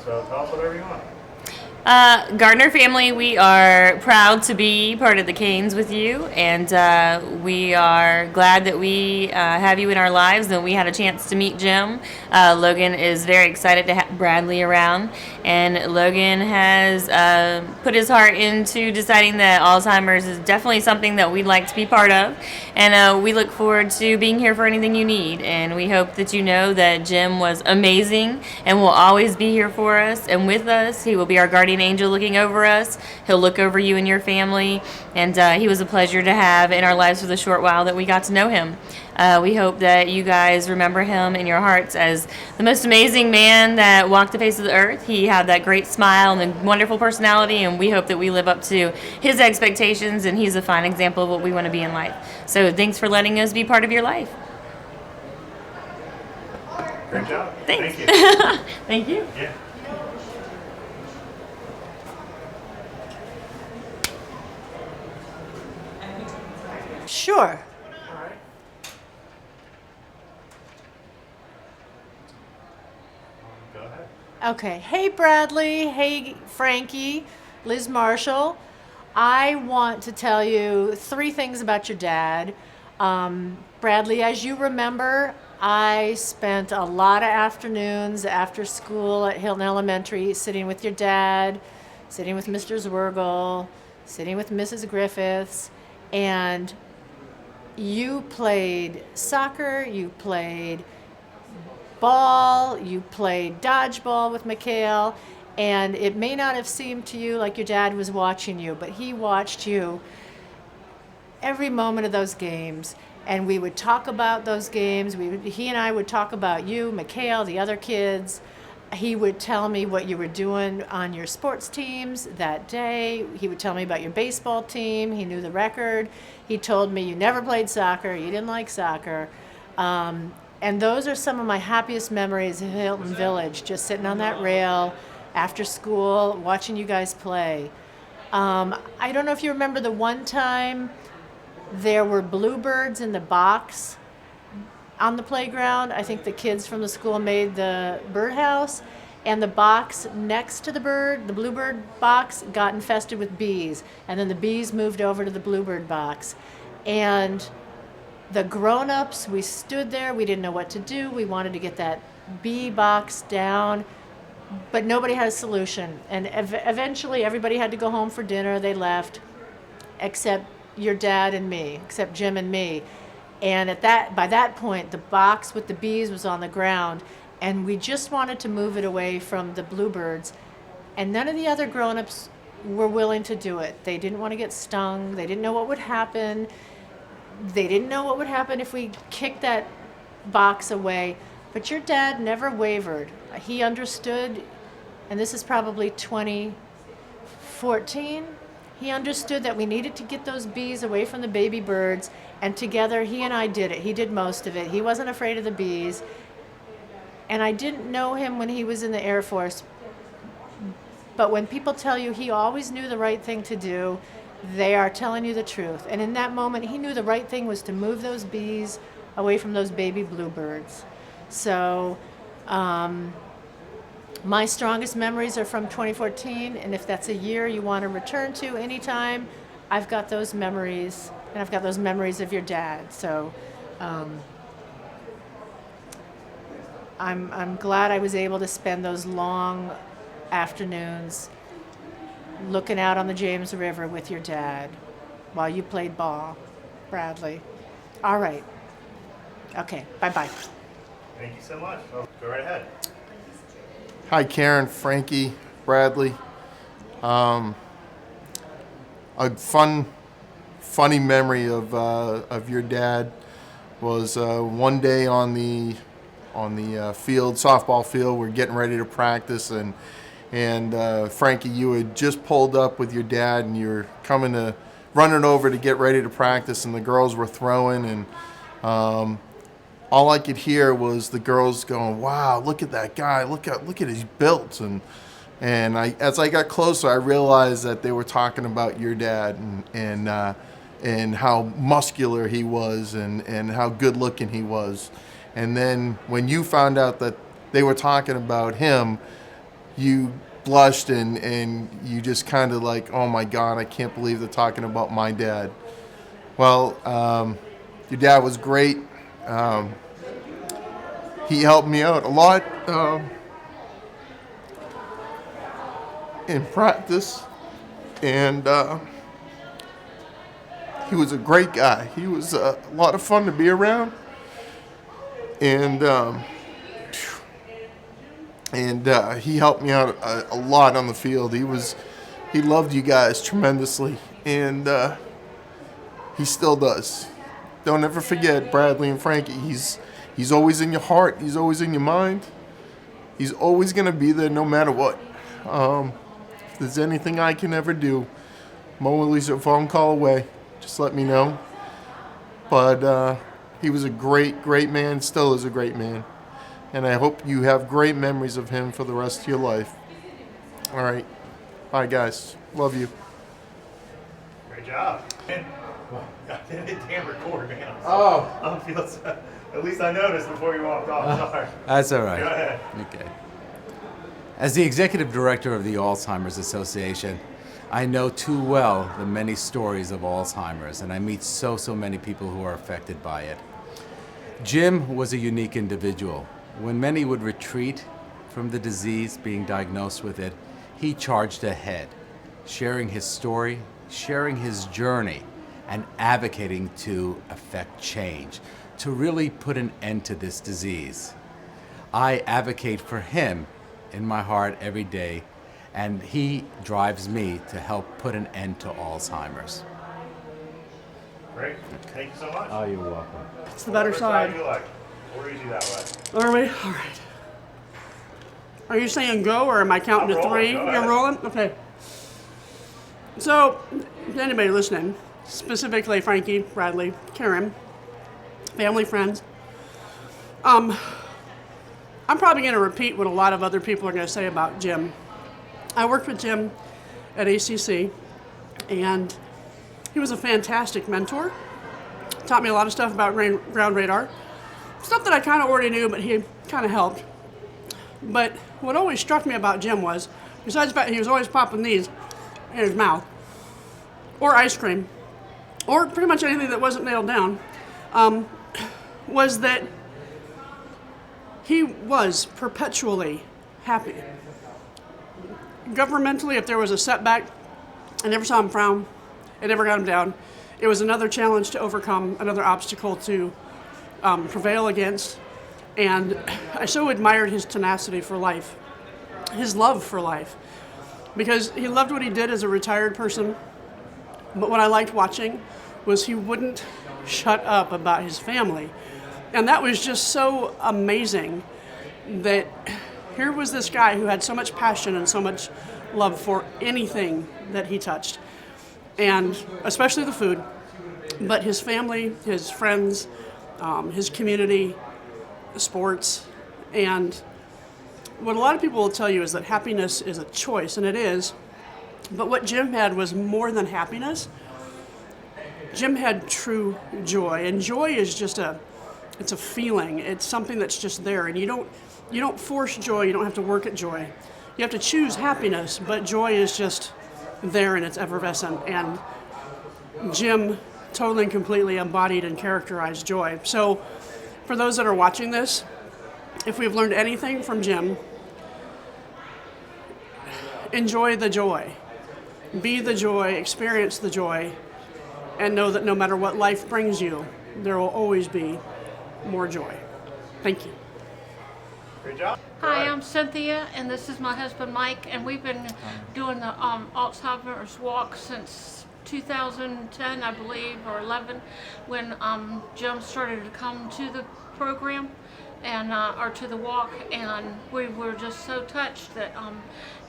So tell us whatever you want. Garner family, we are proud to be part of the Canes with you, and we are glad that we have you in our lives and we had a chance to meet Jim. Logan is very excited to have Bradley around, and Logan has put his heart into deciding that Alzheimer's is definitely something that we'd like to be part of, and we look forward to being here for anything you need, and we hope that you know that Jim was amazing and will always be here for us and with us. He will be our guardian angel looking over us. He'll look over you and your family, and he was a pleasure to have in our lives for the short while that we got to know him. We hope that you guys remember him in your hearts as the most amazing man that walked the face of the earth. He had that great smile and a wonderful personality, and we hope that we live up to his expectations, and he's a fine example of what we want to be in life. So thanks for letting us be part of your life. Great job. Thanks. Thank you. Thank you. Yeah. Sure. Go ahead. Okay. Hey, Bradley. Hey, Frankie. Liz Marshall. I want to tell you 3 things about your dad. Bradley, as you remember, I spent a lot of afternoons after school at Hilton Elementary sitting with your dad, sitting with Mr. Zwergel, sitting with Mrs. Griffiths, and you played soccer, you played ball, you played dodgeball with Mikhail, and it may not have seemed to you like your dad was watching you, but he watched you every moment of those games. And we would talk about those games. He and I would talk about you, Mikhail, the other kids. He would tell me what you were doing on your sports teams that day. He would tell me about your baseball team. He knew the record. He told me you never played soccer. You didn't like soccer. And those are some of my happiest memories of Hilton Village, just sitting on that rail after school, watching you guys play. I don't know if you remember the one time there were bluebirds in the box on the playground. I think the kids from the school made the birdhouse, and the box next to the bluebird box, got infested with bees. And then the bees moved over to the bluebird box. And the grown-ups, we stood there, we didn't know what to do. We wanted to get that bee box down, but nobody had a solution. And eventually everybody had to go home for dinner. They left, except your dad and me, except Jim and me. And by that point, the box with the bees was on the ground, and we just wanted to move it away from the bluebirds. And none of the other grown-ups were willing to do it. They didn't want to get stung. They didn't know what would happen. They didn't know what would happen if we kicked that box away. But your dad never wavered. He understood, and this is probably 2014. He understood that we needed to get those bees away from the baby birds, and together he and I did it. He did most of it. He wasn't afraid of the bees. And I didn't know him when he was in the Air Force, but when people tell you he always knew the right thing to do, they are telling you the truth. And in that moment, he knew the right thing was to move those bees away from those baby bluebirds. So my strongest memories are from 2014, and if that's a year you want to return to anytime, I've got those memories, and I've got those memories of your dad. So I'm glad I was able to spend those long afternoons looking out on the James River with your dad while you played ball, Bradley. All right. Okay, bye-bye. Thank you so much. Well, go right ahead. Hi, Karen, Frankie, Bradley. A funny memory of your dad was one day on the field, softball field. We're getting ready to practice, and Frankie, you had just pulled up with your dad, and you're running over to get ready to practice, and the girls were throwing, and all I could hear was the girls going, "Wow, look at that guy! Look at his built." And as I got closer, I realized that they were talking about your dad and how muscular he was and how good looking he was. And then when you found out that they were talking about him, you blushed and you just kind of like, oh my God, I can't believe they're talking about my dad. Well, your dad was great. He helped me out a lot in practice, and he was a great guy. He was a lot of fun to be around, and he helped me out a lot on the field. He loved you guys tremendously, and he still does. Don't ever forget Bradley and Frankie. He's always in your heart. He's always in your mind. He's always going to be there no matter what. If there's anything I can ever do, I'm always a phone call away. Just let me know. But he was a great, great man, still is a great man. And I hope you have great memories of him for the rest of your life. All right. Bye, guys. Love you. Great job. Well, I didn't damn record, man. Oh. At least I noticed before you walked off. Sorry. That's all right. Go ahead. Okay. As the executive director of the Alzheimer's Association, I know too well the many stories of Alzheimer's, and I meet so many people who are affected by it. Jim was a unique individual. When many would retreat from the disease, being diagnosed with it, he charged ahead, sharing his story, sharing his journey, and advocating to effect change, to really put an end to this disease. I advocate for him in my heart every day, and he drives me to help put an end to Alzheimer's. Great. Thank you so much. Oh, you're welcome. It's the better Which side. do you like? Or easy that way? Are we? All right. Are you saying go, or am I counting I'm to rolling. three? Go You're ahead. rolling? Okay. So, to anybody listening, specifically Frankie, Bradley, Karen, family, friends, I'm probably going to repeat what a lot of other people are going to say about Jim. I worked with Jim at ACC, and he was a fantastic mentor. Taught me a lot of stuff about ground radar. Stuff that I kind of already knew, but he kind of helped. But what always struck me about Jim was, besides the fact he was always popping these in his mouth, or ice cream, or pretty much anything that wasn't nailed down, was that he was perpetually happy. Governmentally, if there was a setback, I never saw him frown. It never got him down. It was another challenge to overcome, another obstacle to prevail against. And I so admired his tenacity for life, his love for life, because he loved what he did as a retired person. But what I liked watching was he wouldn't shut up about his family. And that was just so amazing that here was this guy who had so much passion and so much love for anything that he touched. And especially the food, but his family, his friends, his community, sports. And what a lot of people will tell you is that happiness is a choice, and it is. But what Jim had was more than happiness. Jim had true joy, and joy is just it's a feeling. It's something that's just there, and you don't force joy. You don't have to work at joy. You have to choose happiness, but joy is just there, and it's effervescent. And Jim totally and completely embodied and characterized joy. So for those that are watching this, if we've learned anything from Jim, enjoy the joy. Be the joy, experience the joy, and know that no matter what life brings you, there will always be more joy. Thank you. Great job. Hi, I'm Cynthia, and this is my husband Mike, and we've been doing the Alzheimer's walk since 2010, I believe, or 11, when Jim started to come to the program and or to the walk, and we were just so touched that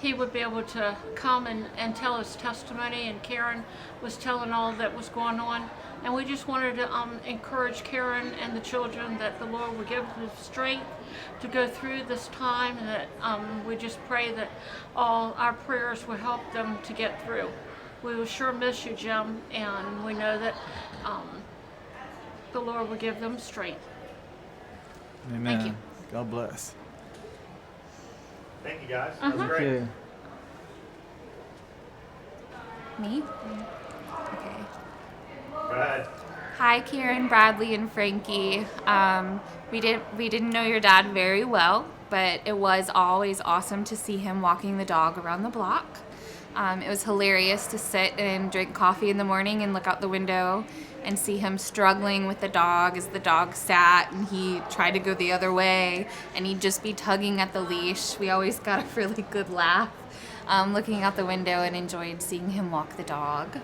he would be able to come and tell his testimony, and Karen was telling all that was going on. And we just wanted to encourage Karen and the children that the Lord would give them strength to go through this time, and that we just pray that all our prayers will help them to get through. We will sure miss you, Jim, and we know that the Lord will give them strength. Amen. Thank you. God bless. Thank you, guys. That was great. Okay. Me? Okay. Go ahead. Hi, Kieran, Bradley, and Frankie. We didn't know your dad very well, but it was always awesome to see him walking the dog around the block. It was hilarious to sit and drink coffee in the morning and look out the window and see him struggling with the dog as the dog sat and he tried to go the other way and he'd just be tugging at the leash. We always got a really good laugh looking out the window and enjoyed seeing him walk the dog.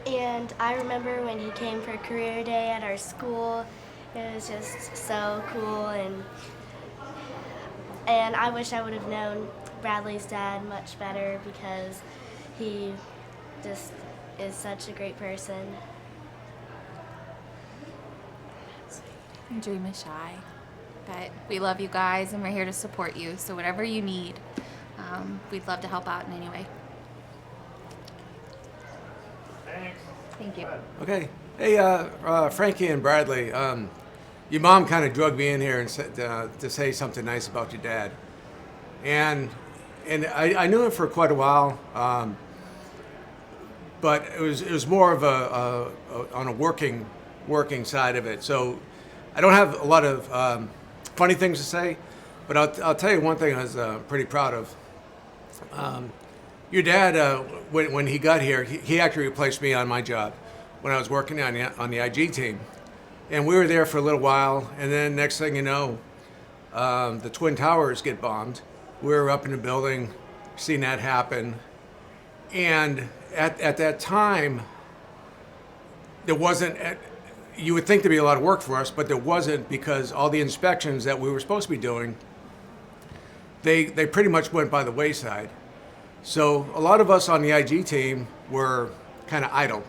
And I remember when he came for career day at our school. It was just so cool, and I wish I would have known Bradley's dad much better because he just is such a great person. Dream is shy, but we love you guys and we're here to support you. So whatever you need, we'd love to help out in any way. Thanks. Thank you. Okay. Hey, Frankie and Bradley, your mom kind of drugged me in here and said to say something nice about your dad. And I knew him for quite a while, but it was more of on a working side of it. So I don't have a lot of funny things to say, but I'll tell you one thing I was pretty proud of. Your dad, when he got here, he actually replaced me on my job when I was working on the IG team. And we were there for a little while, and then next thing you know, the Twin Towers get bombed. We were up in the building, seeing that happen. And at that time, there wasn't, you would think there'd be a lot of work for us, but there wasn't, because all the inspections that we were supposed to be doing, they pretty much went by the wayside. So a lot of us on the IG team were kind of idle,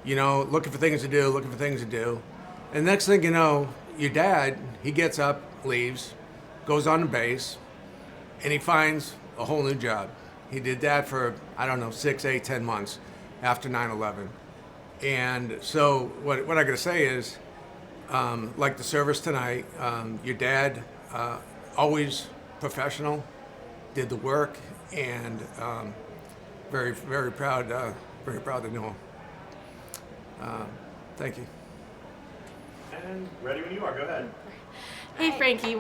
looking for things to do. And next thing you know, your dad, he gets up, leaves, goes on the base, and he finds a whole new job. He did that for, 6, 8, 10 months after 9/11. And so what I gotta say is, like the service tonight, your dad, always professional, did the work, and very, very proud to know him. Thank you. And ready when you are. Go ahead. Hey Frankie,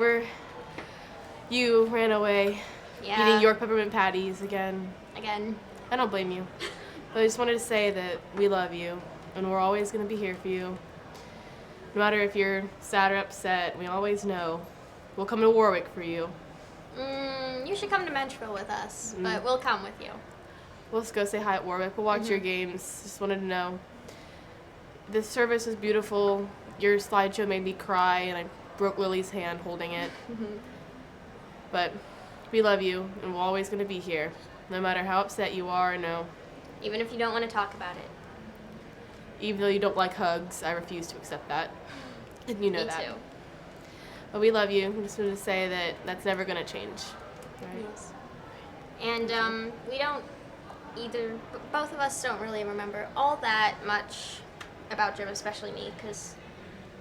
you ran away eating York peppermint patties again. I don't blame you. But I just wanted to say that we love you and we're always going to be here for you. No matter if you're sad or upset, we always know. We'll come to Warwick for you. You should come to Menchville with us, but we'll come with you. We'll just go say hi at Warwick. We'll watch your games. Just wanted to know. The service was beautiful. Your slideshow made me cry, and I broke Lily's hand holding it. But we love you, and we're always going to be here, no matter how upset you are or no. Even if you don't want to talk about it. Even though you don't like hugs, I refuse to accept that. And you know that. Me too. But we love you. I just wanted to say that that's never going to change. Right? Yes. And we don't either, both of us don't really remember all that much about Jim, especially me, because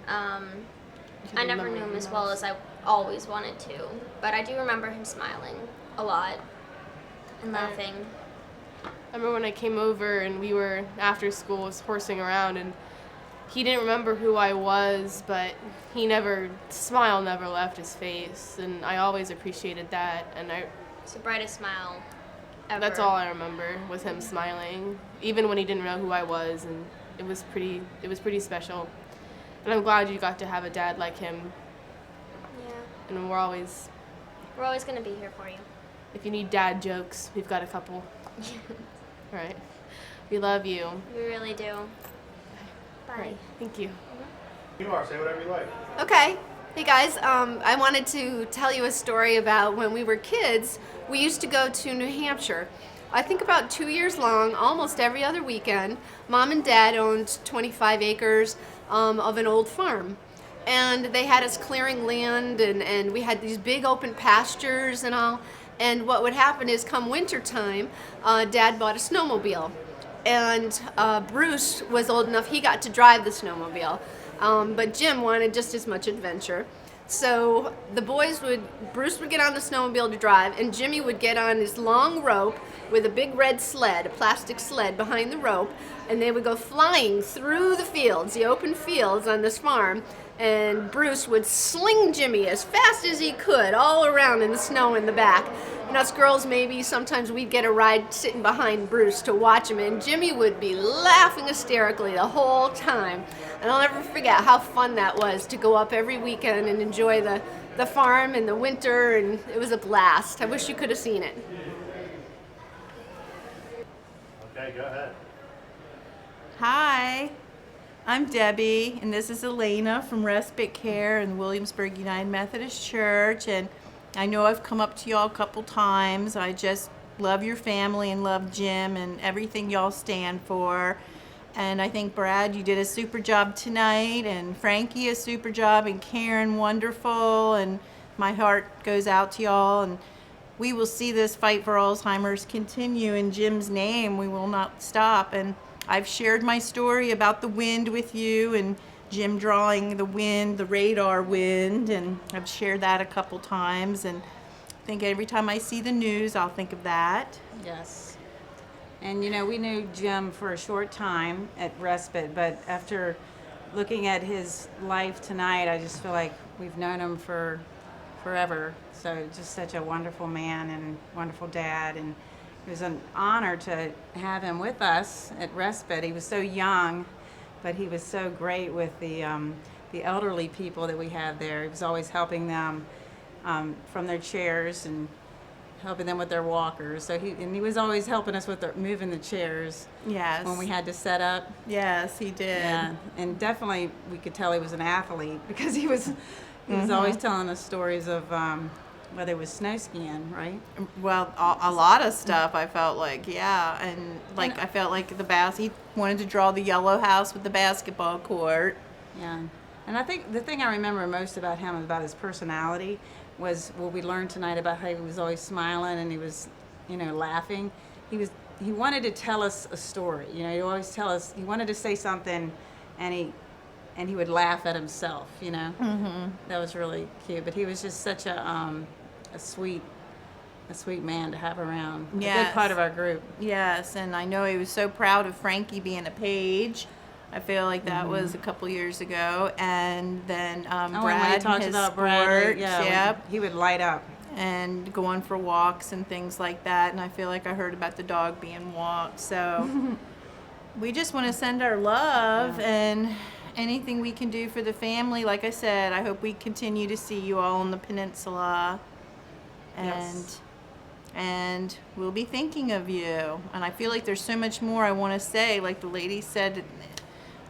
I never knew him as well as I always wanted to. But I do remember him smiling a lot and laughing. I remember when I came over and we were after school was horsing around, and he didn't remember who I was, but smile never left his face, and I always appreciated that. And it's the brightest smile ever. That's all I remember was him smiling, even when he didn't know who I was, and it was pretty special. And I'm glad you got to have a dad like him. Yeah. And we're always going to be here for you. If you need dad jokes, we've got a couple. All right. We love you. We really do. Bye. All right. Thank you. You are. Say whatever you like. Okay. Hey guys, I wanted to tell you a story about when we were kids. We used to go to New Hampshire. I think about 2 years long, almost every other weekend. Mom and Dad owned 25 acres of an old farm. And they had us clearing land, and we had these big open pastures and all. And what would happen is come winter time, Dad bought a snowmobile. And Bruce was old enough, he got to drive the snowmobile. But Jim wanted just as much adventure. So Bruce would get on the snowmobile to drive, and Jimmy would get on his long rope with a big red sled, a plastic sled behind the rope, and they would go flying through the fields, the open fields on this farm, and Bruce would sling Jimmy as fast as he could all around in the snow in the back. And us girls, maybe sometimes we'd get a ride sitting behind Bruce to watch him, and Jimmy would be laughing hysterically the whole time. And I'll never forget how fun that was to go up every weekend and enjoy the farm in the winter, and it was a blast. I wish you could have seen it. Okay, go ahead. Hi, I'm Debbie, and this is Elena from Respite Care in Williamsburg United Methodist Church. And I know I've come up to y'all a couple times. I just love your family and love Jim and everything y'all stand for. And I think, Brad, you did a super job tonight, and Frankie a super job, and Karen wonderful, and my heart goes out to y'all. And we will see this fight for Alzheimer's continue in Jim's name. We will not stop. And I've shared my story about the wind with you, and Jim drawing the wind, the radar wind, and I've shared that a couple times. And I think every time I see the news, I'll think of that. Yes. And you know, we knew Jim for a short time at Respite, but after looking at his life tonight, I just feel like we've known him for forever. So just such a wonderful man and wonderful dad, and it was an honor to have him with us at Respite. He was so young, but he was so great with the elderly people that we had there. He was always helping them from their chairs and helping them with their walkers. So he was always helping us with moving the chairs. Yes. When we had to set up. Yes, he did. Yeah, and definitely we could tell he was an athlete because he was always telling us stories of whether it was snow skiing, right? Well, a lot of stuff I felt like, yeah. And like I felt like he wanted to draw the yellow house with the basketball court. Yeah. And I think the thing I remember most about him, about his personality, was what we learned tonight about how he was always smiling and he was, laughing. He wanted to tell us a story. He always tell us, he wanted to say something and he would laugh at himself, Mm-hmm. That was really cute. But he was just such a sweet man to have around. Yes. A good part of our group. Yes, and I know he was so proud of Frankie being a page. I feel like that was a couple years ago. And then Brad, Brad, when talked his about Brad, sports, yep. He would light up. And going for walks and things like that. And I feel like I heard about the dog being walked. So we just want to send our love and anything we can do for the family. Like I said, I hope we continue to see you all on the peninsula. And we'll be thinking of you. And I feel like there's so much more I want to say. Like the lady said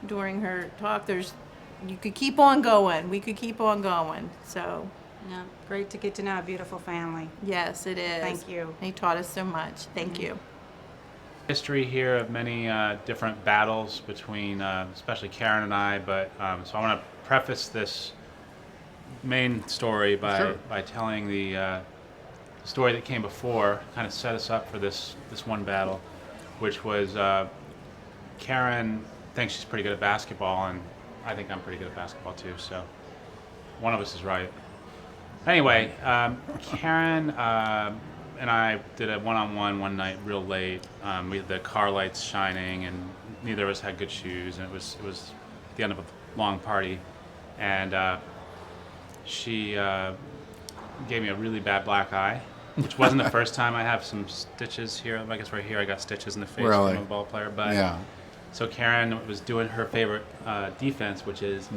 during her talk, you could keep on going. We could keep on going. So yeah, great to get to know a beautiful family. Yes, it is. Thank you. He taught us so much. Thank you. History here of many different battles between especially Karen and I, but so I want to preface this main story by telling the story that came before, kind of set us up for this one battle, which was Karen thinks she's pretty good at basketball, and I think I'm pretty good at basketball too, so one of us is right. Anyway, Karen and I did a one-on-one one night real late. We had the car lights shining, and neither of us had good shoes, and it was the end of a long party, and she gave me a really bad black eye, which wasn't the first time. I have some stitches here. I guess right here I got stitches in the face from a ball player. But yeah. So Karen was doing her favorite defense, which is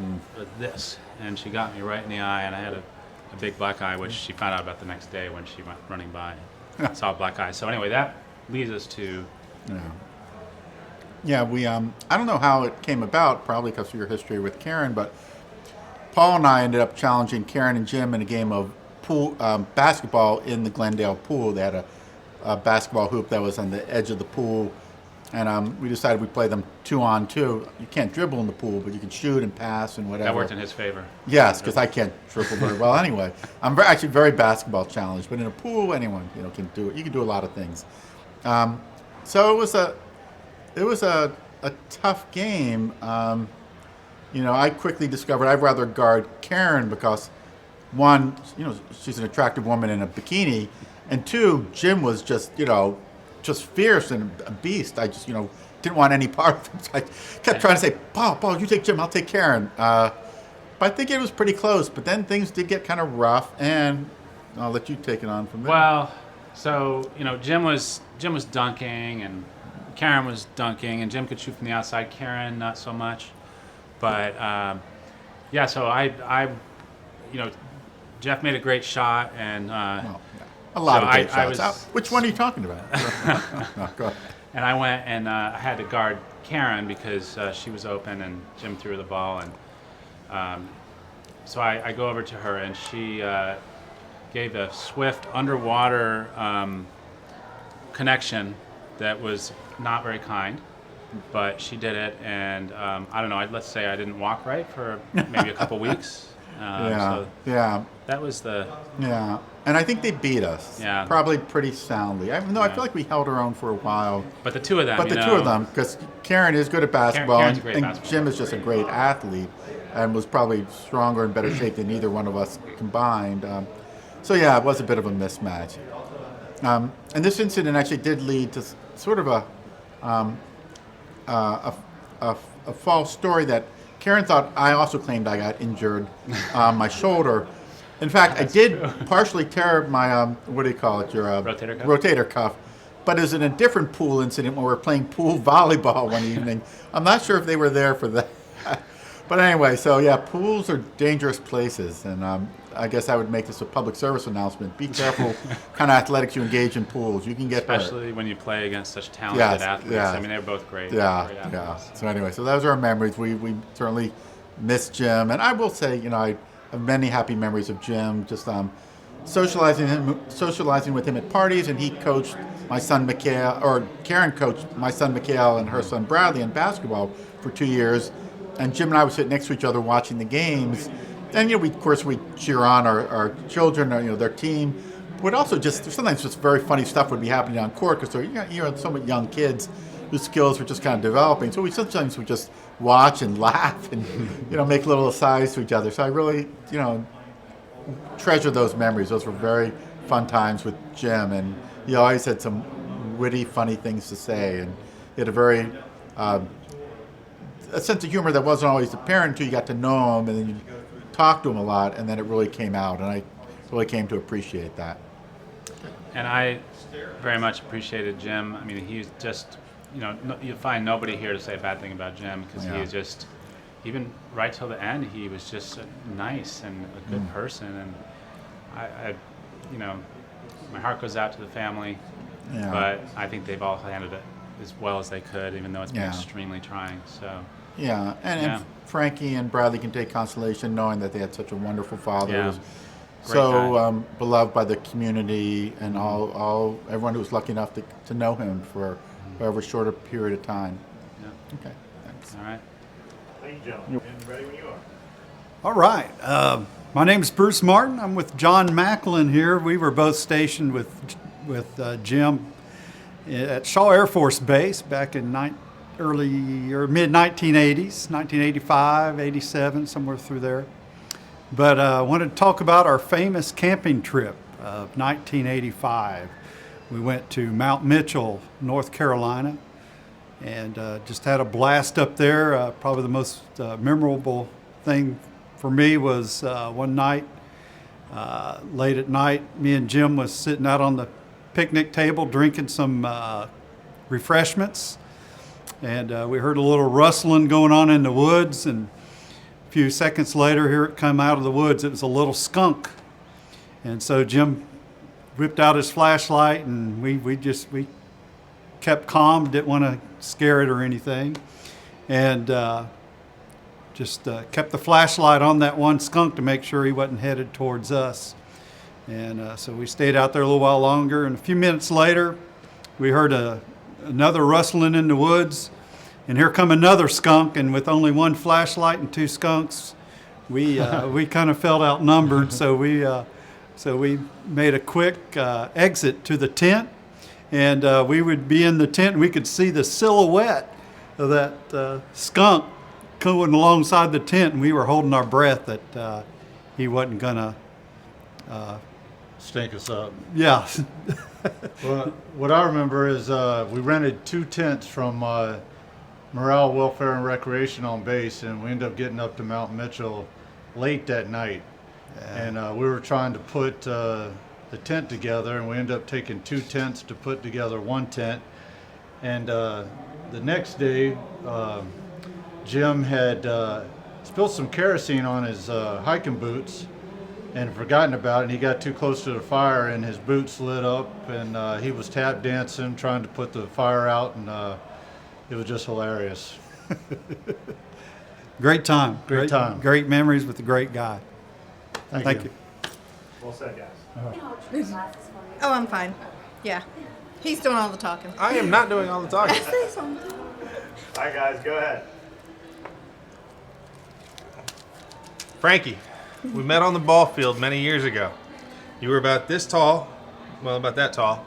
this, and she got me right in the eye, and I had a big black eye, which she found out about the next day when she went running by and saw a black eye. So anyway, that leads us to... Yeah, we, I don't know how it came about, probably because of your history with Karen, but Paul and I ended up challenging Karen and Jim in a game of pool basketball in the Glendale pool. They had a basketball hoop that was on the edge of the pool, and we decided we'd play them 2-on-2. You can't dribble in the pool, but you can shoot and pass and whatever. That worked in his favor. Yes, because I can't dribble very well anyway. I'm actually very basketball challenged, but in a pool, anyone can do it. You can do a lot of things. So it was a tough game. I quickly discovered I'd rather guard Karen because one, she's an attractive woman in a bikini, and two, Jim was just, just fierce and a beast. I just, didn't want any part of him. So I kept trying to say, Paul, you take Jim, I'll take Karen. But I think it was pretty close. But then things did get kind of rough, and I'll let you take it on from there. Well, so Jim was dunking, and Karen was dunking, and Jim could shoot from the outside. Karen not so much. But yeah, so I Jeff made a great shot, and a lot of great shots. Which one are you talking about? No, go ahead. And I went and I had to guard Karen because she was open and Jim threw the ball, and so I go over to her, and she gave a swift underwater connection that was not very kind, but she did it, and I don't know, let's say I didn't walk right for maybe a couple weeks. So that was the... Yeah, and I think they beat us. Yeah. Probably pretty soundly. Even though I feel like we held our own for a while. But the two of them, because Karen is good at basketball, Karen's a and, great basketball Jim is just a great athlete, and was probably stronger and better shape than either one of us combined. So yeah, it was a bit of a mismatch. And this incident actually did lead to sort of a false story that Karen thought I also claimed I got injured on my shoulder. In fact, I did partially tear my, what do you call it, your rotator cuff. But it was in a different pool incident when we were playing pool volleyball one evening. I'm not sure if they were there for that. But anyway, so yeah, pools are dangerous places. And I guess I would make this a public service announcement. Be careful kind of athletics you engage in pools. You can get especially hurt. when you play against such talented athletes. Yes. I mean, they're both great. Yeah. So anyway, so those are our memories. We certainly miss Jim. And I will say, I have many happy memories of Jim. Just socializing with him at parties, and he coached my son Mikhail, or Karen coached my son Mikhail and her son Bradley in basketball for 2 years. And Jim and I would sit next to each other watching the games. And we cheer on our children, or their team. But also sometimes just very funny stuff would be happening on court because they're somewhat young kids whose skills were just kind of developing. So we sometimes would just watch and laugh and make little asides to each other. So I really treasure those memories. Those were very fun times with Jim, and he always had some witty, funny things to say, and he had a very a sense of humor that wasn't always apparent until you got to know him, and then you talked to him a lot, and then it really came out, and I really came to appreciate that. And I very much appreciated Jim. I mean, he's just, you find nobody here to say a bad thing about Jim, because he is just, even right till the end, he was just nice and a good person, and I my heart goes out to the family, but I think they've all handled it as well as they could, even though it's been extremely trying. So. Yeah, and Frankie and Bradley can take consolation knowing that they had such a wonderful father. Yeah. Who was so beloved by the community and everyone who was lucky enough to know him for however short a period of time. Yeah. Okay, thanks. All right. Thank you, gentlemen. And ready when you are. All right. My name is Bruce Martin. I'm with John Macklin here. We were both stationed with Jim at Shaw Air Force Base back in early or mid 1980s, 1985, 87, somewhere through there. But I wanted to talk about our famous camping trip of 1985. We went to Mount Mitchell, North Carolina, and just had a blast up there. Probably the most memorable thing for me was one night, late at night, me and Jim was sitting out on the picnic table drinking some refreshments, and we heard a little rustling going on in the woods, and a few seconds later, here it come out of the woods. It was a little skunk. And so Jim whipped out his flashlight, and we kept calm, didn't want to scare it or anything, and just kept the flashlight on that one skunk to make sure he wasn't headed towards us. And so we stayed out there a little while longer, and a few minutes later, we heard another rustling in the woods, and here come another skunk, and with only one flashlight and two skunks, we kind of felt outnumbered, so we made a quick exit to the tent, and we would be in the tent, and we could see the silhouette of that skunk going alongside the tent, and we were holding our breath that he wasn't gonna Stink us up. Yeah. Well, what I remember is we rented 2 tents from Morale, Welfare, and Recreation on base, and we ended up getting up to Mount Mitchell late that night. And we were trying to put the tent together, and we ended up taking 2 tents to put together 1 tent. And the next day, Jim had spilled some kerosene on his hiking boots and forgotten about it, and he got too close to the fire and his boots lit up, and he was tap dancing trying to put the fire out, and it was just hilarious. Great time. Great time. Great memories with a great guy. Thank you. Well said, guys. Oh, I'm fine. Yeah. He's doing all the talking. I am not doing all the talking. Say something. All right, guys, go ahead. Frankie, we met on the ball field many years ago. You were about this tall, well, about that tall,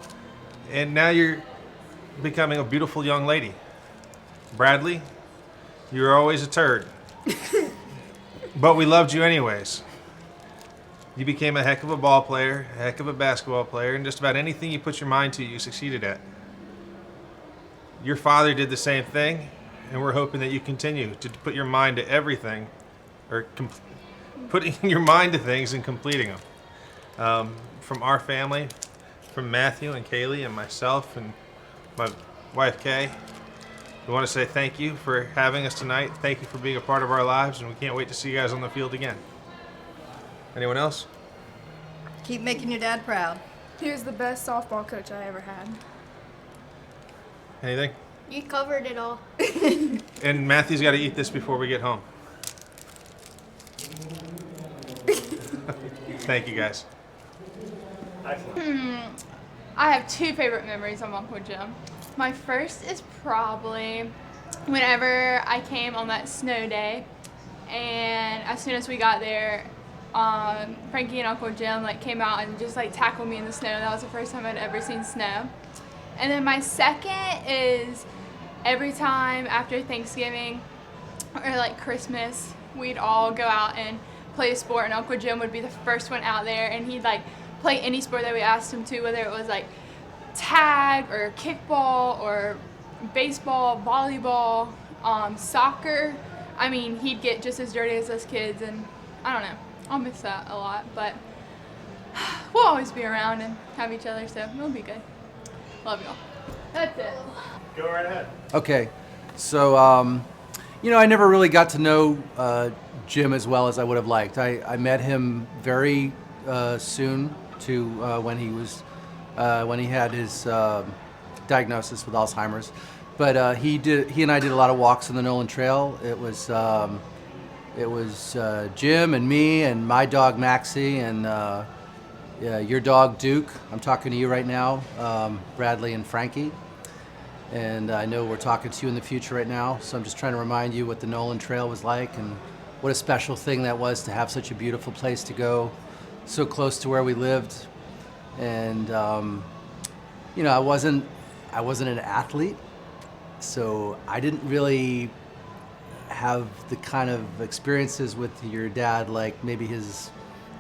and now you're becoming a beautiful young lady. Bradley, you were always a turd, but we loved you anyways. You became a heck of a ball player, a heck of a basketball player, and just about anything you put your mind to, you succeeded at. Your father did the same thing, and we're hoping that you continue to put your mind to everything, or putting your mind to things and completing them. From our family, from Matthew and Kaylee and myself and my wife Kay, we want to say thank you for having us tonight. Thank you for being a part of our lives, and we can't wait to see you guys on the field again. Anyone else? Keep making your dad proud. He was the best softball coach I ever had. Anything? You covered it all. And Matthew's got to eat this before we get home. Thank you, guys. I have 2 favorite memories of Uncle Jim. My first is probably whenever I came on that snow day, and as soon as we got there, Frankie and Uncle Jim came out and just tackled me in the snow. That was the first time I'd ever seen snow. And then my second is every time after Thanksgiving or Christmas, we'd all go out and play a sport, and Uncle Jim would be the first one out there, and he'd play any sport that we asked him to, whether it was tag or kickball or baseball, volleyball, soccer. I mean, he'd get just as dirty as us kids, and I don't know. I'll miss that a lot, but we'll always be around and have each other, so it'll be good. Love y'all. That's it. Go right ahead. Okay, so I never really got to know Jim as well as I would have liked. I met him very soon to when he had his diagnosis with Alzheimer's, but he and I did a lot of walks on the Nolan Trail. It was Jim and me and my dog Maxie and your dog Duke. I'm talking to you right now, Bradley and Frankie. And I know we're talking to you in the future right now, so I'm just trying to remind you what the Nolan Trail was like and what a special thing that was to have such a beautiful place to go, so close to where we lived. And I wasn't an athlete, so I didn't really have the kind of experiences with your dad like maybe his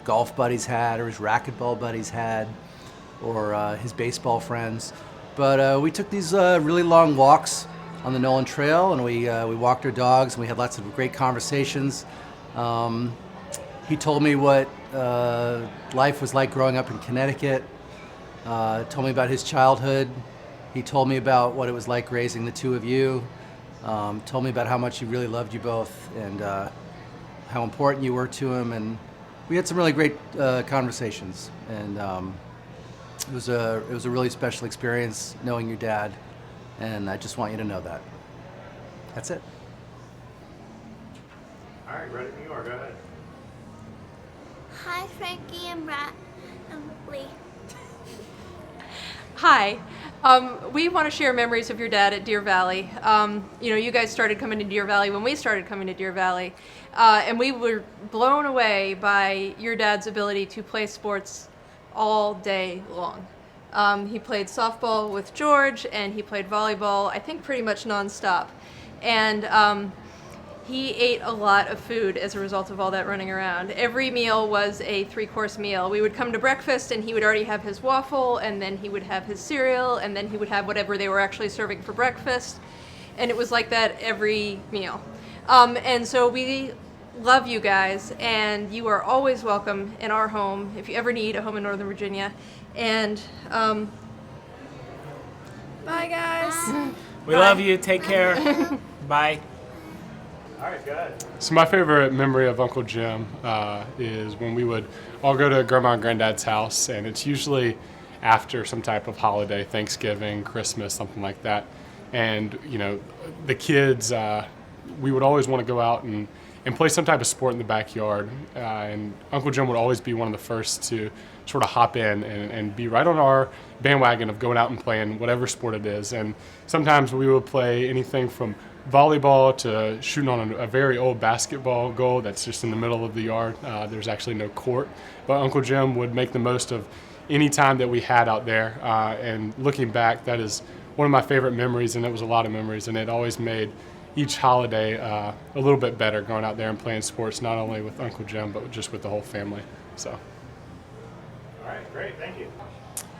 golf buddies had or his racquetball buddies had or his baseball friends. But we took these really long walks on the Nolan Trail, and we walked our dogs, and we had lots of great conversations. He told me what life was like growing up in Connecticut, told me about his childhood. He told me about what it was like raising the 2 of you, told me about how much he really loved you both and how important you were to him. And we had some really great conversations. And it was a really special experience knowing your dad, and I just want you to know that. That's it. All right, ready when you are. Go ahead. Hi, Frankie and Bradley. Hi. We want to share memories of your dad at Deer Valley. You guys started coming to Deer Valley when we started coming to Deer Valley, and we were blown away by your dad's ability to play sports all day long. He played softball with George, and he played volleyball, I think pretty much nonstop. And He ate a lot of food as a result of all that running around. Every meal was a 3-course meal. We would come to breakfast and he would already have his waffle, and then he would have his cereal, and then he would have whatever they were actually serving for breakfast. And it was like that every meal. And so we love you guys, and you are always welcome in our home if you ever need a home in Northern Virginia. And bye, guys. We love you. Take care. Bye. All right, go ahead. So my favorite memory of Uncle Jim is when we would all go to Grandma and Granddad's house, and it's usually after some type of holiday, Thanksgiving, Christmas, something like that. And, you know, the kids, we would always want to go out and play some type of sport in the backyard. And Uncle Jim would always be one of the first to sort of hop in and be right on our bandwagon of going out and playing whatever sport it is. And sometimes we would play anything from volleyball to shooting on a very old basketball goal that's just in the middle of the yard. There's actually no court. But Uncle Jim would make the most of any time that we had out there. And looking back, that is one of my favorite memories, and it was a lot of memories, and it always made each holiday a little bit better, going out there and playing sports, not only with Uncle Jim, but just with the whole family. So. All right, great, thank you.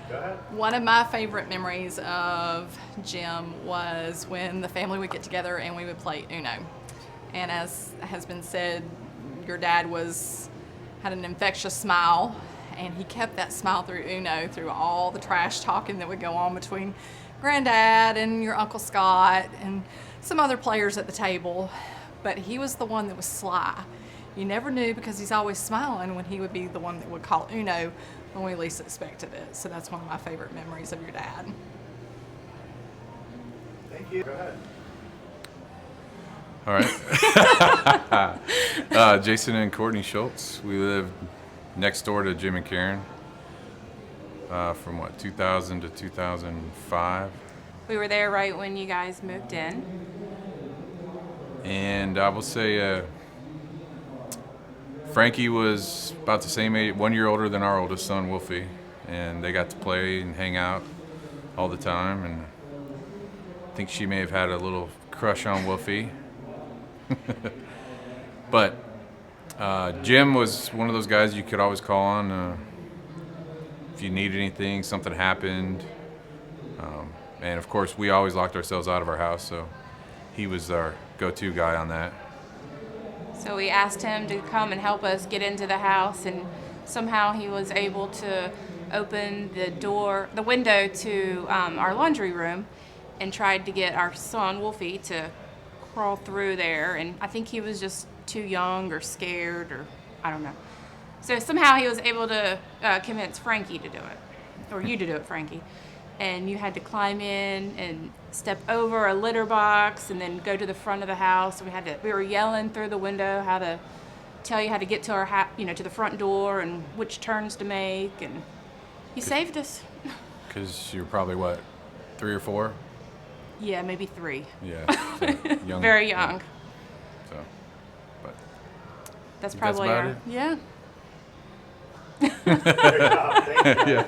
Go ahead. One of my favorite memories of Jim was when the family would get together and we would play Uno. And as has been said, your dad had an infectious smile, and he kept that smile through Uno, through all the trash talking that would go on between Granddad and your Uncle Scott and some other players at the table. But he was the one that was sly. You never knew, because he's always smiling, when he would be the one that would call Uno when we least expected it. So that's one of my favorite memories of your dad. Thank you. Go ahead. All right. Jason and Courtney Schultz. We lived next door to Jim and Karen from 2000 to 2005. We were there right when you guys moved in. And I will say Frankie was about the same age, 1 year older than our oldest son, Wolfie. And they got to play and hang out all the time. And I think she may have had a little crush on Wolfie. But Jim was one of those guys you could always call on if you needed anything, something happened. And of course, we always locked ourselves out of our house, so he was our go-to guy on that. So we asked him to come and help us get into the house, and somehow he was able to open the window to our laundry room, and tried to get our son Wolfie to crawl through there. And I think he was just too young or scared, or I don't know. So somehow he was able to convince Frankie to do it, or you to do it, Frankie. And you had to climb in and step over a litter box and then go to the front of the house. We were yelling through the window how to tell you how to get to our to the front door and which turns to make, and he saved us. Because you're probably, 3 or 4? Yeah, maybe 3. Yeah, so young. Very young. Yeah. So, but that's probably about our, it? yeah. Yeah.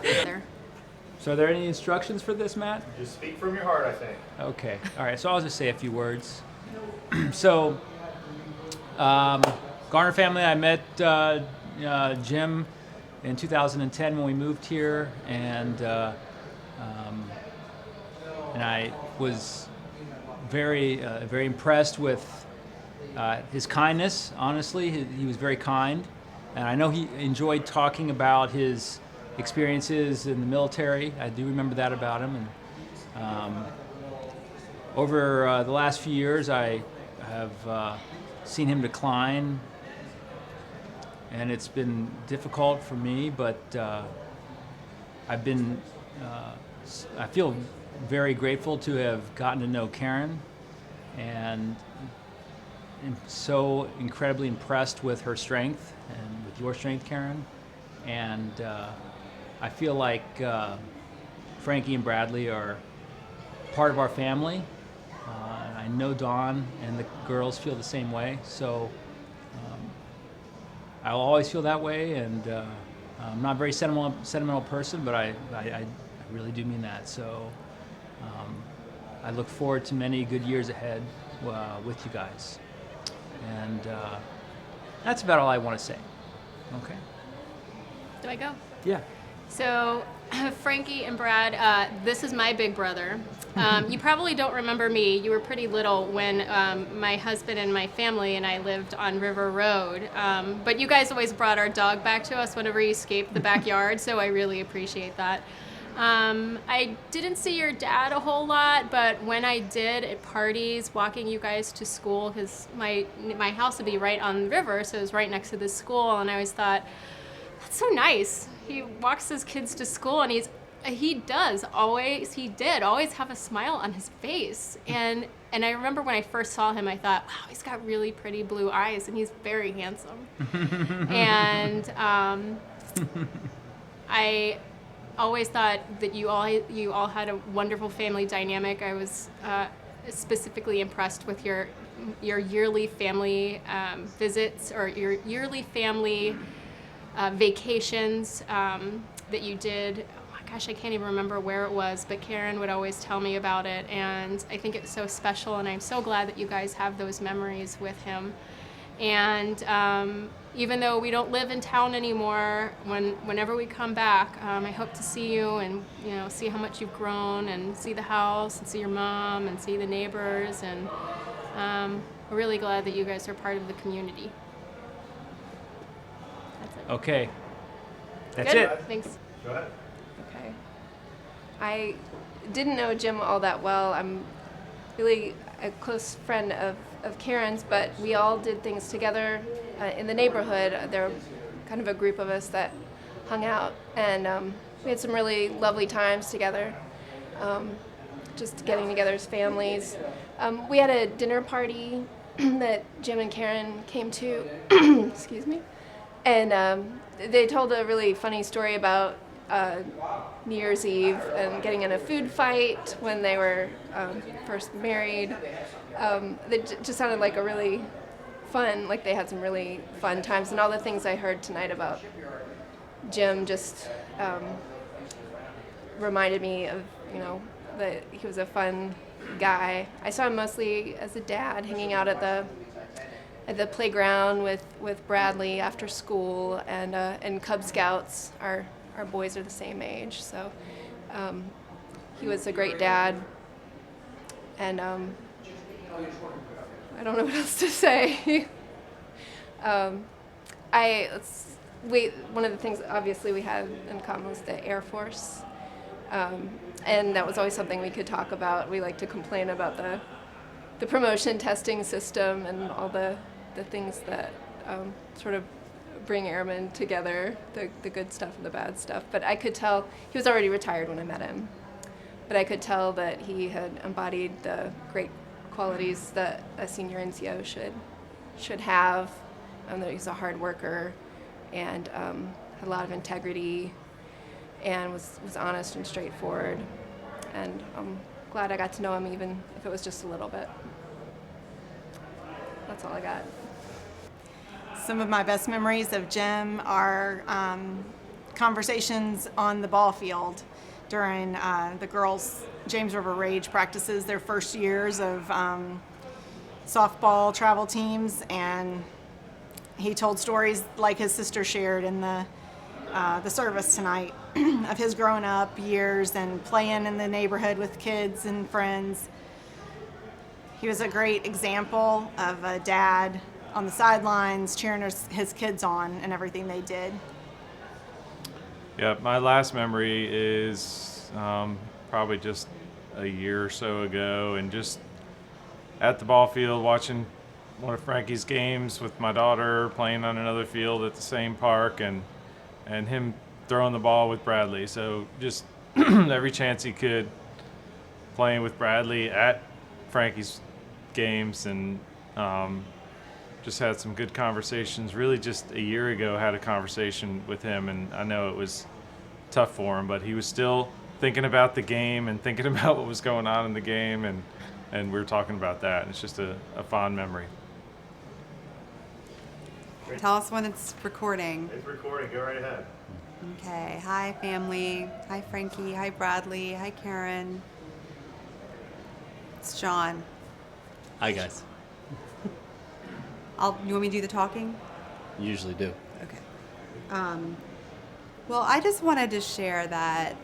So are there any instructions for this, Matt? Just speak from your heart, I think. Okay. All right. So I'll just say a few words. So, Garner family, I met Jim in 2010 when we moved here, and I was very impressed with his kindness. Honestly, he was very kind, and I know he enjoyed talking about his experiences in the military. I do remember that about him. And over the last few years, I have seen him decline, and it's been difficult for me. But I feel very grateful to have gotten to know Karen, and I'm so incredibly impressed with her strength and with your strength, Karen. And I feel like Frankie and Bradley are part of our family. And I know Dawn and the girls feel the same way. So I'll always feel that way. And I'm not a very sentimental person, but I really do mean that. So I look forward to many good years ahead with you guys. And that's about all I want to say. Okay? Do I go? Yeah. So, Frankie and Brad, this is my big brother. You probably don't remember me. You were pretty little when my husband and my family and I lived on River Road. But you guys always brought our dog back to us whenever he escaped the backyard, so I really appreciate that. I didn't see your dad a whole lot, but when I did at parties, walking you guys to school, because my house would be right on the river, so it was right next to the school, and I always thought, that's so nice. He walks his kids to school, and he did always have a smile on his face. And I remember when I first saw him, I thought, wow, he's got really pretty blue eyes, and he's very handsome. And I always thought that you all had a wonderful family dynamic. I was specifically impressed with your yearly family visits, or your yearly family vacations that you did. Oh my gosh, I can't even remember where it was, but Karen would always tell me about it, and I think it's so special, and I'm so glad that you guys have those memories with him. And even though we don't live in town anymore, whenever we come back, I hope to see you and see how much you've grown, and see the house, and see your mom, and see the neighbors, and we're really glad that you guys are part of the community. That's it. Okay. That's Good? it. Thanks. Go ahead. Okay. I didn't know Jim all that well. I'm really a close friend of Karen's, but we all did things together in the neighborhood. There were kind of a group of us that hung out, and we had some really lovely times together, just getting together as families. We had a dinner party that Jim and Karen came to, excuse me, and they told a really funny story about New Year's Eve and getting in a food fight when they were first married. It just sounded like a really fun, like they had some really fun times, and all the things I heard tonight about Jim just reminded me of, that he was a fun guy. I saw him mostly as a dad, hanging out at the playground with Bradley after school, and Cub Scouts. Our boys are the same age, so he was a great dad, and I don't know what else to say. One of the things obviously we had in common was the Air Force, and that was always something we could talk about. We like to complain about the promotion testing system and all the things that sort of bring airmen together, the good stuff and the bad stuff. But I could tell, he was already retired when I met him, but I could tell that he had embodied the great qualities that a senior NCO should have, that he's a hard worker, and had a lot of integrity, and was honest and straightforward. And I'm glad I got to know him, even if it was just a little bit. That's all I got. Some of my best memories of Jim are conversations on the ball field during the girls' James River Rage practices, their first years of softball travel teams, and he told stories like his sister shared in the service tonight of his growing up years and playing in the neighborhood with kids and friends. He was a great example of a dad on the sidelines cheering his kids on and everything they did. Yeah, my last memory is probably just a year or so ago, and just at the ball field watching one of Frankie's games with my daughter, playing on another field at the same park, and him throwing the ball with Bradley. So just every chance he could, playing with Bradley at Frankie's games, and just had some good conversations. Really just a year ago had a conversation with him, and I know it was tough for him, but he was still thinking about the game and thinking about what was going on in the game, and we were talking about that, and it's just a fond memory. Tell us when it's recording. It's recording. Go right ahead. Okay. Hi, family. Hi, Frankie. Hi, Bradley. Hi, Karen. It's John. Hi, guys. You want me to do the talking? Usually do. Okay. Well, I just wanted to share that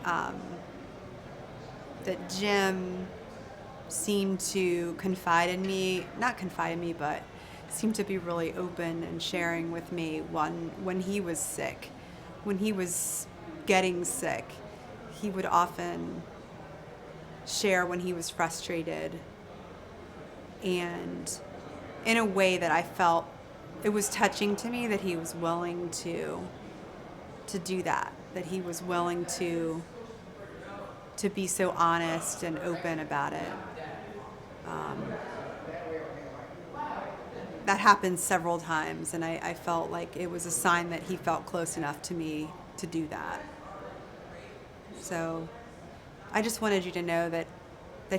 that Jim seemed to not confide in me, but seemed to be really open and sharing with me when he was sick. When he was getting sick, he would often share when he was frustrated, and in a way that I felt it was touching to me that he was willing to do that he was willing to be so honest and open about it. That happened several times, and I felt like it was a sign that he felt close enough to me to do that. So I just wanted you to know that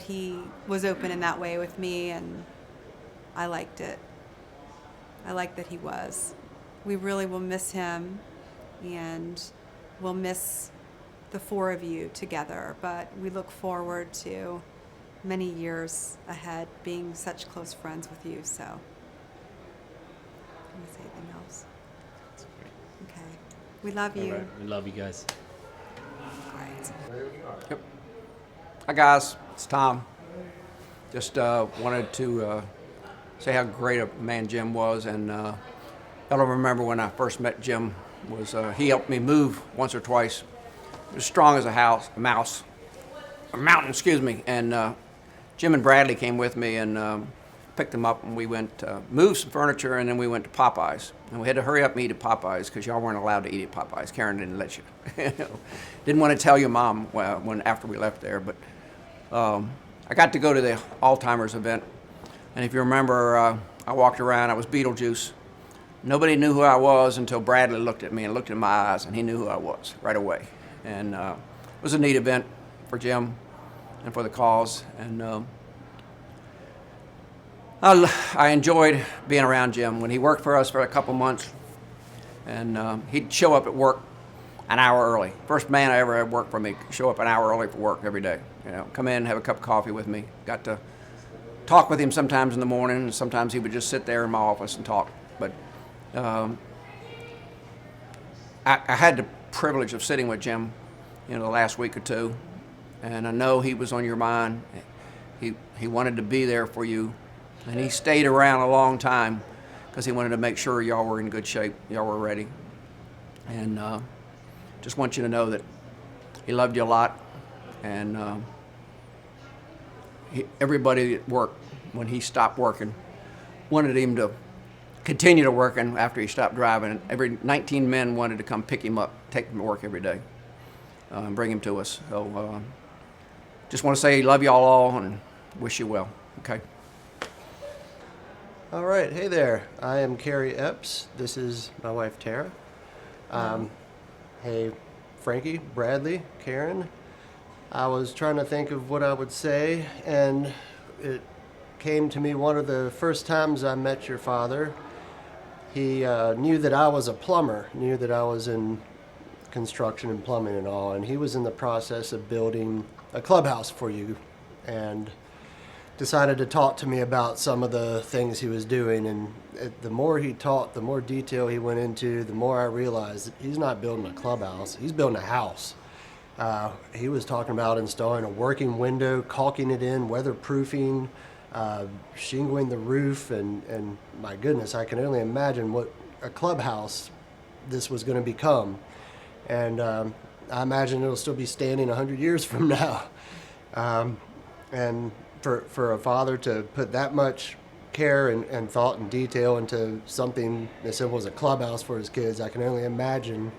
he was open in that way with me, and I liked it. I liked that he was. We really will miss him, and we'll miss the four of you together, but we look forward to many years ahead being such close friends with you. So, can I say anything else? Okay. We love you. All right. We love you guys. Yep. Hi guys, it's Tom. Just wanted to say how great a man Jim was, and I don't remember when I first met Jim. He helped me move once or twice. He was strong as a mountain, excuse me. And Jim and Bradley came with me and picked them up, and we went moved some furniture, and then we went to Popeyes. And we had to hurry up and eat at Popeyes because y'all weren't allowed to eat at Popeyes. Karen didn't let you. Didn't want to tell your mom after we left there, but I got to go to the Alzheimer's event. And if you remember, I walked around. I was Beetlejuice. Nobody knew who I was until Bradley looked at me and looked in my eyes, and he knew who I was right away. And it was a neat event for Jim and for the cause. And I enjoyed being around Jim when he worked for us for a couple months. And he'd show up at work an hour early. First man I ever had work for me, show up an hour early for work every day. Come in, have a cup of coffee with me. Got to talk with him sometimes in the morning, and sometimes he would just sit there in my office and talk. But I had the privilege of sitting with Jim, the last week or two, and I know he was on your mind. He wanted to be there for you, and he stayed around a long time because he wanted to make sure y'all were in good shape, y'all were ready. And just want you to know that he loved you a lot, and everybody at work, when he stopped working, wanted him to continue to working after he stopped driving. Every 19 men wanted to come pick him up, take him to work every day, and bring him to us. So just want to say love y'all all and wish you well. Okay. All right. Hey there. I am Carrie Epps. This is my wife, Tara. Hey, Frankie, Bradley, Karen. I was trying to think of what I would say, and it came to me one of the first times I met your father. He knew that I was a plumber, knew that I was in construction and plumbing and all, and he was in the process of building a clubhouse for you, and decided to talk to me about some of the things he was doing. And the more he talked, the more detail he went into, the more I realized that he's not building a clubhouse, he's building a house. He was talking about installing a working window, caulking it in, weatherproofing, shingling the roof, and my goodness, I can only imagine what a clubhouse this was going to become. And I imagine it'll still be standing 100 years from now. And for a father to put that much care and thought and detail into something as simple as a clubhouse for his kids, I can only imagine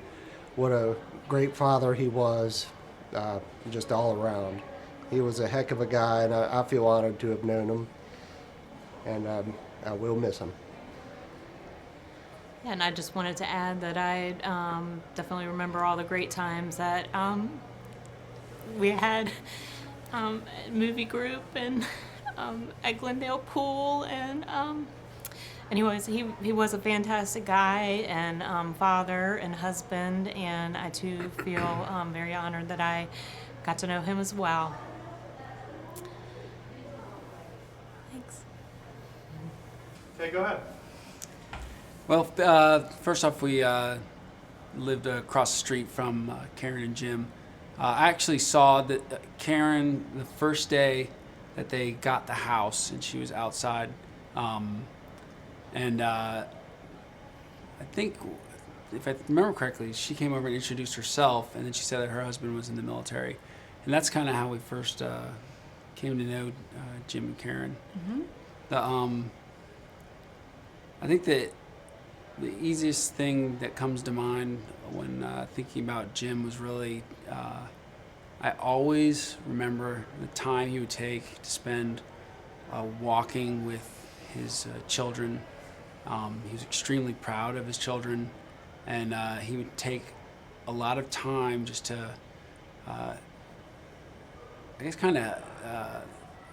what a great father he was, just all around. He was a heck of a guy, and I feel honored to have known him, and I will miss him. And I just wanted to add that I definitely remember all the great times that we had movie group and at Glendale Pool, and he was a fantastic guy and father and husband, and I too feel very honored that I got to know him as well. Thanks. Okay, go ahead. Well, first off, we lived across the street from Karen and Jim. I actually saw that Karen the first day that they got the house, and she was outside. And I think, if I remember correctly, she came over and introduced herself, and then she said that her husband was in the military. And that's kind of how we first came to know Jim and Karen. I think that the easiest thing that comes to mind when thinking about Jim was really, I always remember the time he would take to spend walking with his children. He was extremely proud of his children, and he would take a lot of time just to, I guess, kind of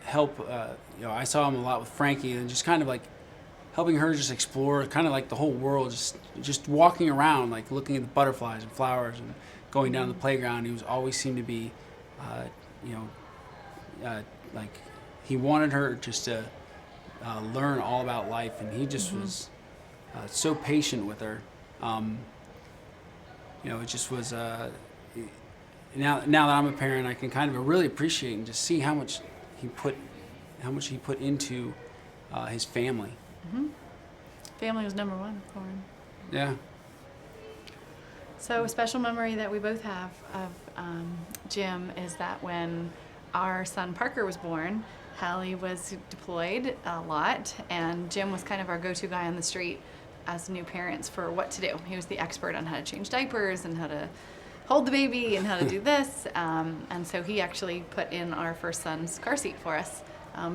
help. I saw him a lot with Frankie, and just kind of like helping her just explore kind of like the whole world, just walking around, like looking at the butterflies and flowers and going down to the playground. He was always seemed to be, like he wanted her just to learn all about life, and he just was so patient with her. It just was. Now that I'm a parent, I can kind of really appreciate and just see how much he put into his family. Family was number one for him. Yeah. So a special memory that we both have of Jim is that when our son Parker was born, Hallie was deployed a lot, and Jim was kind of our go-to guy on the street as new parents for what to do. He was the expert on how to change diapers and how to hold the baby and how to do this. And so he actually put in our first son's car seat for us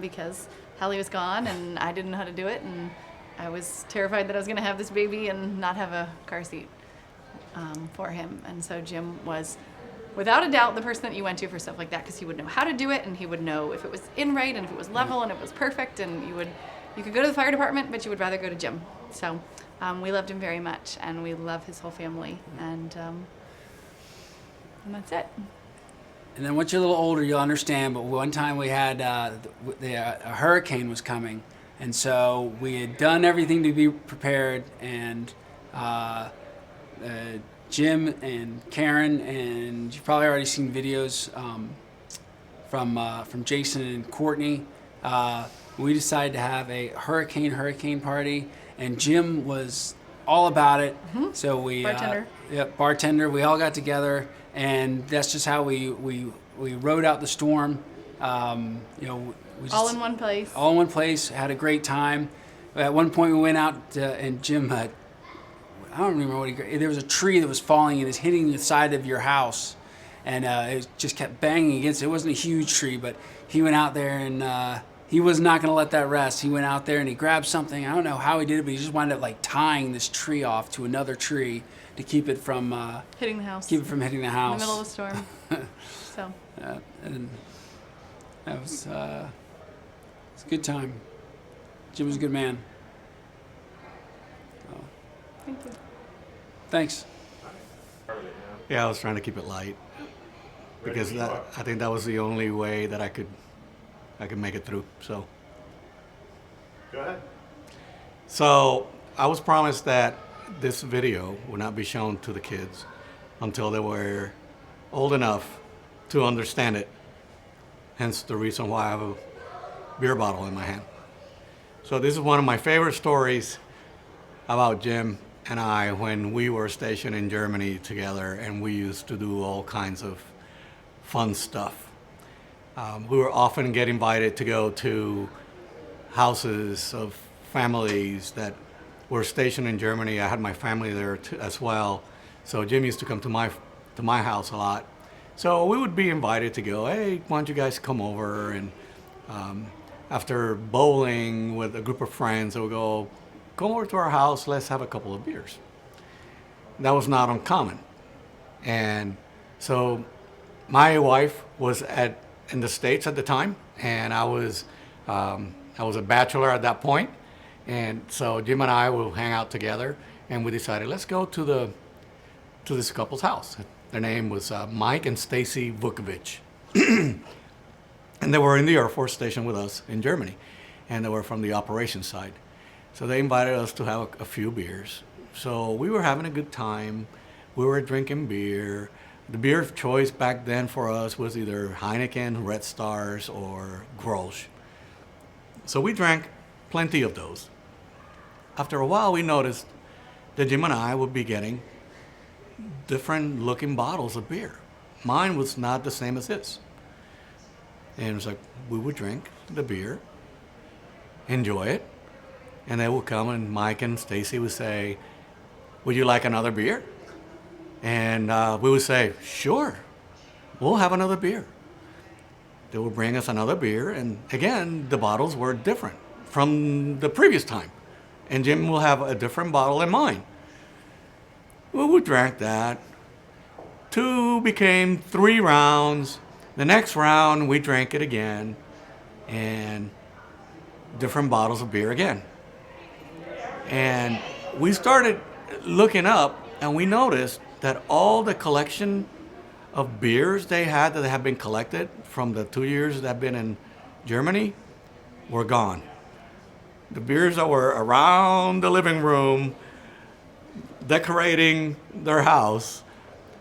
because Hallie was gone and I didn't know how to do it, and I was terrified that I was going to have this baby and not have a car seat for him. And so Jim was, without a doubt, the person that you went to for stuff like that, because he would know how to do it, and he would know if it was in right and if it was level and if it was perfect, and you could go to the fire department, but you would rather go to Jim. So we loved him very much, and we love his whole family, and that's it. And then once you're a little older, you'll understand. But one time we had a hurricane was coming, and so we had done everything to be prepared. And Jim and Karen, and you've probably already seen videos from Jason and Courtney. We decided to have a hurricane party, and Jim was all about it. So we bartender. We all got together. And that's just how we rode out the storm. We just, all in one place. All in one place. Had a great time. At one point, we went out and Jim, I don't remember what there was a tree that was falling and it was hitting the side of your house, and it just kept banging against it. It wasn't a huge tree, but he went out there and he was not going to let that rest. He went out there and he grabbed something. I don't know how he did it, but he just wound up like tying this tree off to another tree to keep it from hitting the house. Keep it from hitting the house. In the middle of the storm. So. And that was it's a good time. Jim was a good man. Thank you. Thanks. Yeah, I was trying to keep it light because I think that was the only way that I could make it through. So. Go ahead. So I was promised that this video would not be shown to the kids until they were old enough to understand it. Hence the reason why I have a beer bottle in my hand. So this is one of my favorite stories about Jim and I when we were stationed in Germany together, and we used to do all kinds of fun stuff. We were often get invited to go to houses of families that were stationed in Germany. I had my family there as well. So Jim used to come to my house a lot. So we would be invited to go, hey, why don't you guys come over? And after bowling with a group of friends, I would go, come over to our house, let's have a couple of beers. That was not uncommon. And so my wife was in the States at the time, and I was a bachelor at that point. And so Jim and I will hang out together, and we decided, let's go to this couple's house. Their name was Mike and Stacy Vukovic. And they were in the Air Force station with us in Germany, and they were from the operations side. So they invited us to have a few beers. So we were having a good time. We were drinking beer. The beer of choice back then for us was either Heineken, Red Stars, or Grolsch. So we drank plenty of those. After a while, we noticed that Jim and I would be getting different looking bottles of beer. Mine was not the same as his. And it was like, we would drink the beer, enjoy it, and they would come and Mike and Stacy would say, would you like another beer? And we would say, sure, we'll have another beer. They would bring us another beer, and again, the bottles were different from the previous time. And Jim will have a different bottle than mine. Well, we drank that. 2 became 3 rounds. The next round, we drank it again, and different bottles of beer again. And we started looking up, and we noticed that all the collection of beers they had that had been collected from the 2 years that had been in Germany were gone. The beers that were around the living room, decorating their house,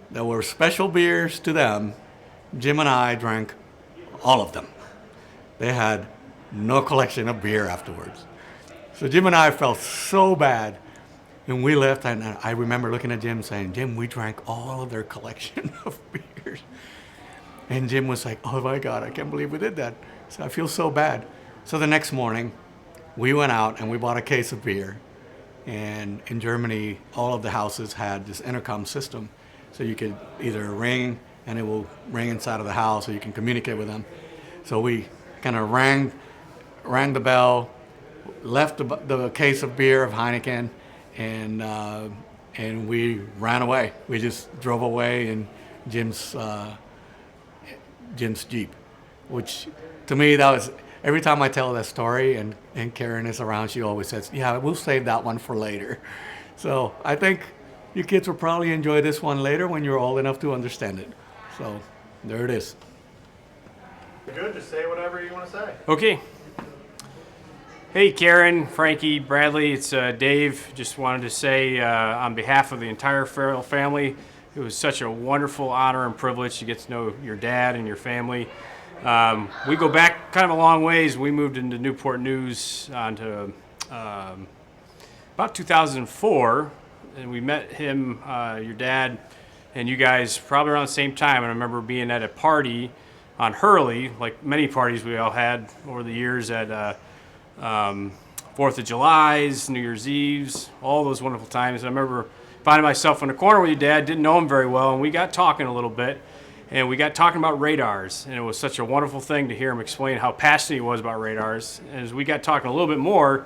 that were special beers to them, Jim and I drank all of them. They had no collection of beer afterwards. So Jim and I felt so bad. And we left, and I remember looking at Jim saying, Jim, we drank all of their collection of beers. And Jim was like, oh my God, I can't believe we did that. So I feel so bad. So the next morning, we went out and we bought a case of beer. And in Germany, all of the houses had this intercom system. So you could either ring and it will ring inside of the house, or you can communicate with them. So we kind of rang the bell, left the case of beer of Heineken, and we ran away. We just drove away in Jim's Jeep, which to me, that was, every time I tell that story and Karen is around, she always says, yeah, we'll save that one for later. So I think you kids will probably enjoy this one later when you're old enough to understand it. So there it is. Good, just say whatever you want to say. Okay. Hey, Karen, Frankie, Bradley, it's Dave. Just wanted to say on behalf of the entire Farrell family, it was such a wonderful honor and privilege to get to know your dad and your family. We go back kind of a long ways. We moved into Newport News onto about 2004, and we met him, your dad, and you guys probably around the same time. And I remember being at a party on Hurley, like many parties we all had over the years at 4th of July's, New Year's Eve's, all those wonderful times. I remember finding myself in a corner with your dad, didn't know him very well, and we got talking a little bit, and we got talking about radars, and it was such a wonderful thing to hear him explain how passionate he was about radars. And as we got talking a little bit more,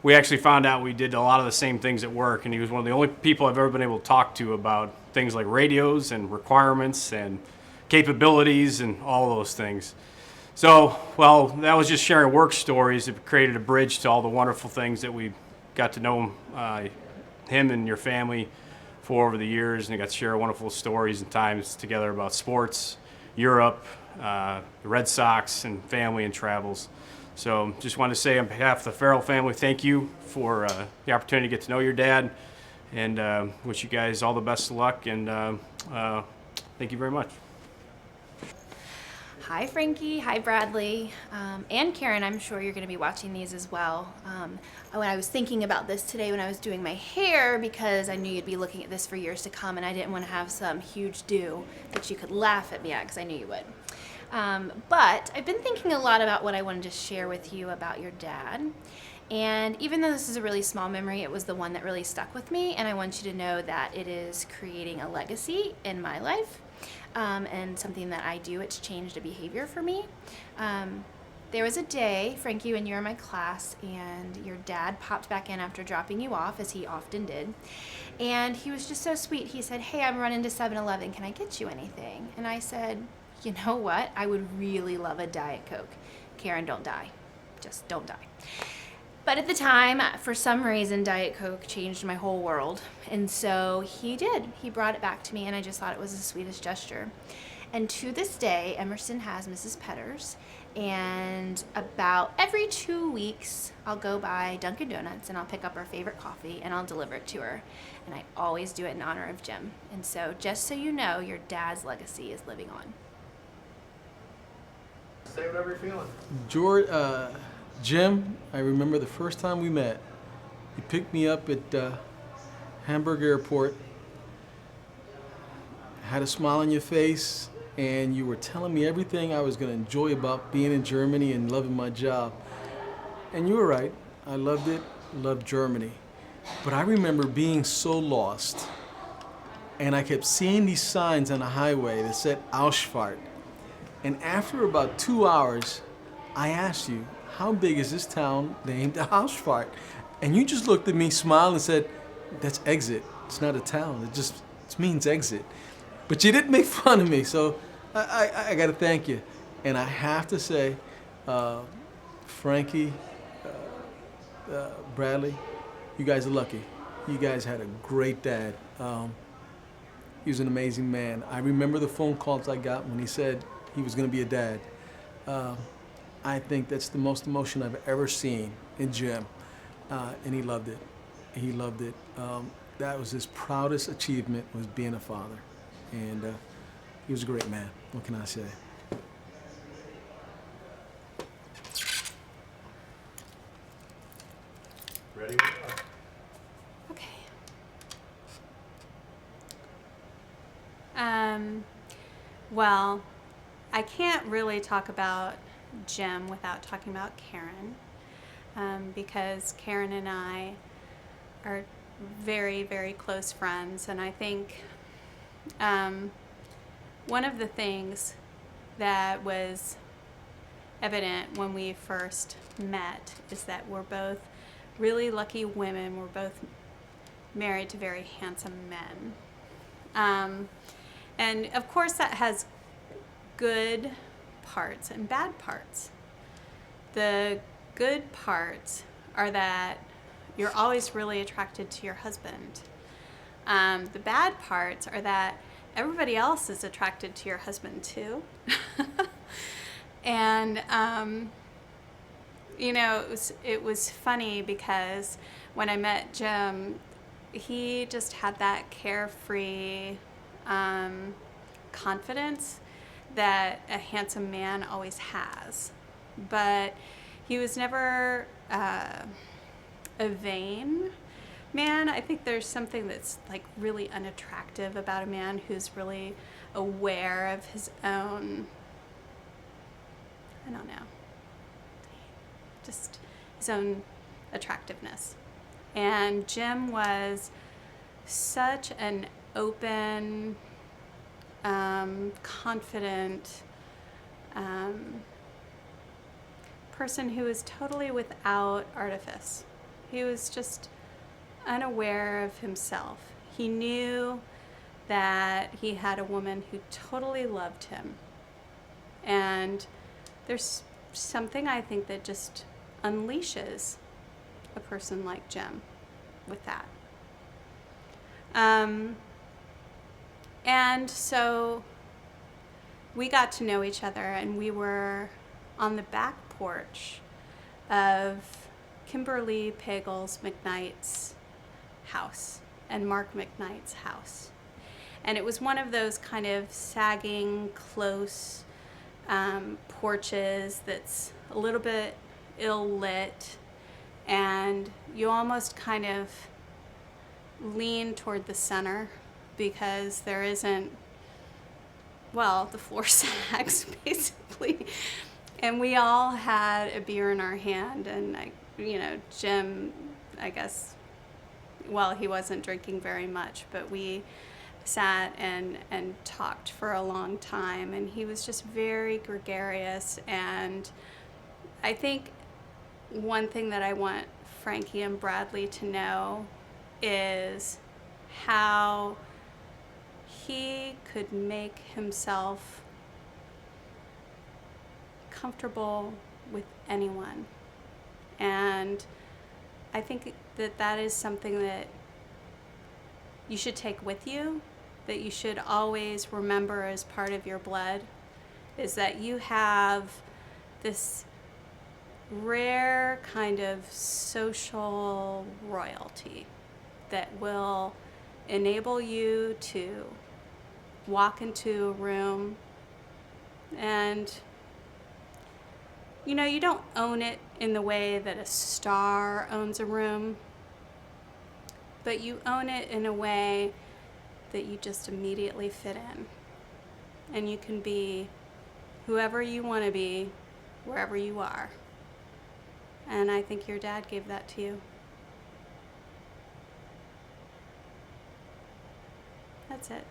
we actually found out we did a lot of the same things at work, and he was one of the only people I've ever been able to talk to about things like radios and requirements and capabilities and all those things. So, well, that was just sharing work stories. It created a bridge to all the wonderful things that we got to know him and your family for over the years, and I got to share wonderful stories and times together about sports, Europe, the Red Sox, and family and travels. So just wanted to say on behalf of the Farrell family, thank you for the opportunity to get to know your dad, and wish you guys all the best of luck, and thank you very much. Hi, Frankie. Hi, Bradley. And Karen, I'm sure you're going to be watching these as well. When I was thinking about this today when I was doing my hair, because I knew you'd be looking at this for years to come, and I didn't want to have some huge do that you could laugh at me at, because I knew you would. But I've been thinking a lot about what I wanted to share with you about your dad. And even though this is a really small memory, it was the one that really stuck with me, and I want you to know that it is creating a legacy in my life. And something that I do, it's changed a behavior for me. There was a day, Frankie, when you were in my class, and your dad popped back in after dropping you off, as he often did. And he was just so sweet. He said, hey, I'm running to 7-Eleven. Can I get you anything? And I said, you know what? I would really love a Diet Coke. Karen, don't die. Just don't die. But at the time, for some reason, Diet Coke changed my whole world. And so he did. He brought it back to me, and I just thought it was the sweetest gesture. And to this day, Emerson has Mrs. Petters, and about every 2 weeks, I'll go by Dunkin' Donuts and I'll pick up her favorite coffee and I'll deliver it to her. And I always do it in honor of Jim. And so just so you know, your dad's legacy is living on. Say whatever you're feeling. Jim, I remember the first time we met. You picked me up at Hamburg Airport, had a smile on your face, and you were telling me everything I was going to enjoy about being in Germany and loving my job. And you were right. I loved it, loved Germany. But I remember being so lost, and I kept seeing these signs on the highway that said Ausfahrt. And after about 2 hours, I asked you, how big is this town named Ausfahrt? And you just looked at me, smiled, and said, that's exit. It's not a town. It means exit. But you didn't make fun of me, so I got to thank you. And I have to say, Frankie, Bradley, you guys are lucky. You guys had a great dad. He was an amazing man. I remember the phone calls I got when he said he was going to be a dad. I think that's the most emotion I've ever seen in Jim, and he loved it. He loved it. That was his proudest achievement, was being a father, and he was a great man. What can I say? Ready? Okay. Well, I can't really talk about Jim without talking about Karen, because Karen and I are very, very close friends, and I think one of the things that was evident when we first met is that we're both really lucky women. We're both married to very handsome men. And of course that has good parts and bad parts. The good parts are that you're always really attracted to your husband. The bad parts are that everybody else is attracted to your husband too. And you know, it was funny because when I met Jim, he just had that carefree confidence that a handsome man always has. But he was never a vain man. I think there's something that's like really unattractive about a man who's really aware of his own, I don't know, just his own attractiveness. And Jim was such an open, confident person who was totally without artifice. He was just unaware of himself. He knew that he had a woman who totally loved him. And there's something I think that just unleashes a person like Jim with that. And so we got to know each other, and we were on the back porch of Kimberly Pagels McKnight's house and Mark McKnight's house. And it was one of those kind of sagging, close porches that's a little bit ill-lit, and you almost kind of lean toward the center because there isn't, well, the floor sags basically. And we all had a beer in our hand, and Jim, I guess, well, he wasn't drinking very much, but we sat and talked for a long time, and he was just very gregarious. And I think one thing that I want Frankie and Bradley to know is how he could make himself comfortable with anyone. And I think that that is something that you should take with you that you should always remember as part of your blood is that you have this rare kind of social royalty that will enable you to walk into a room and, you know, you don't own it in the way that a star owns a room, but you own it in a way that you just immediately fit in. And you can be whoever you want to be, wherever you are. And I think your dad gave that to you. That's it.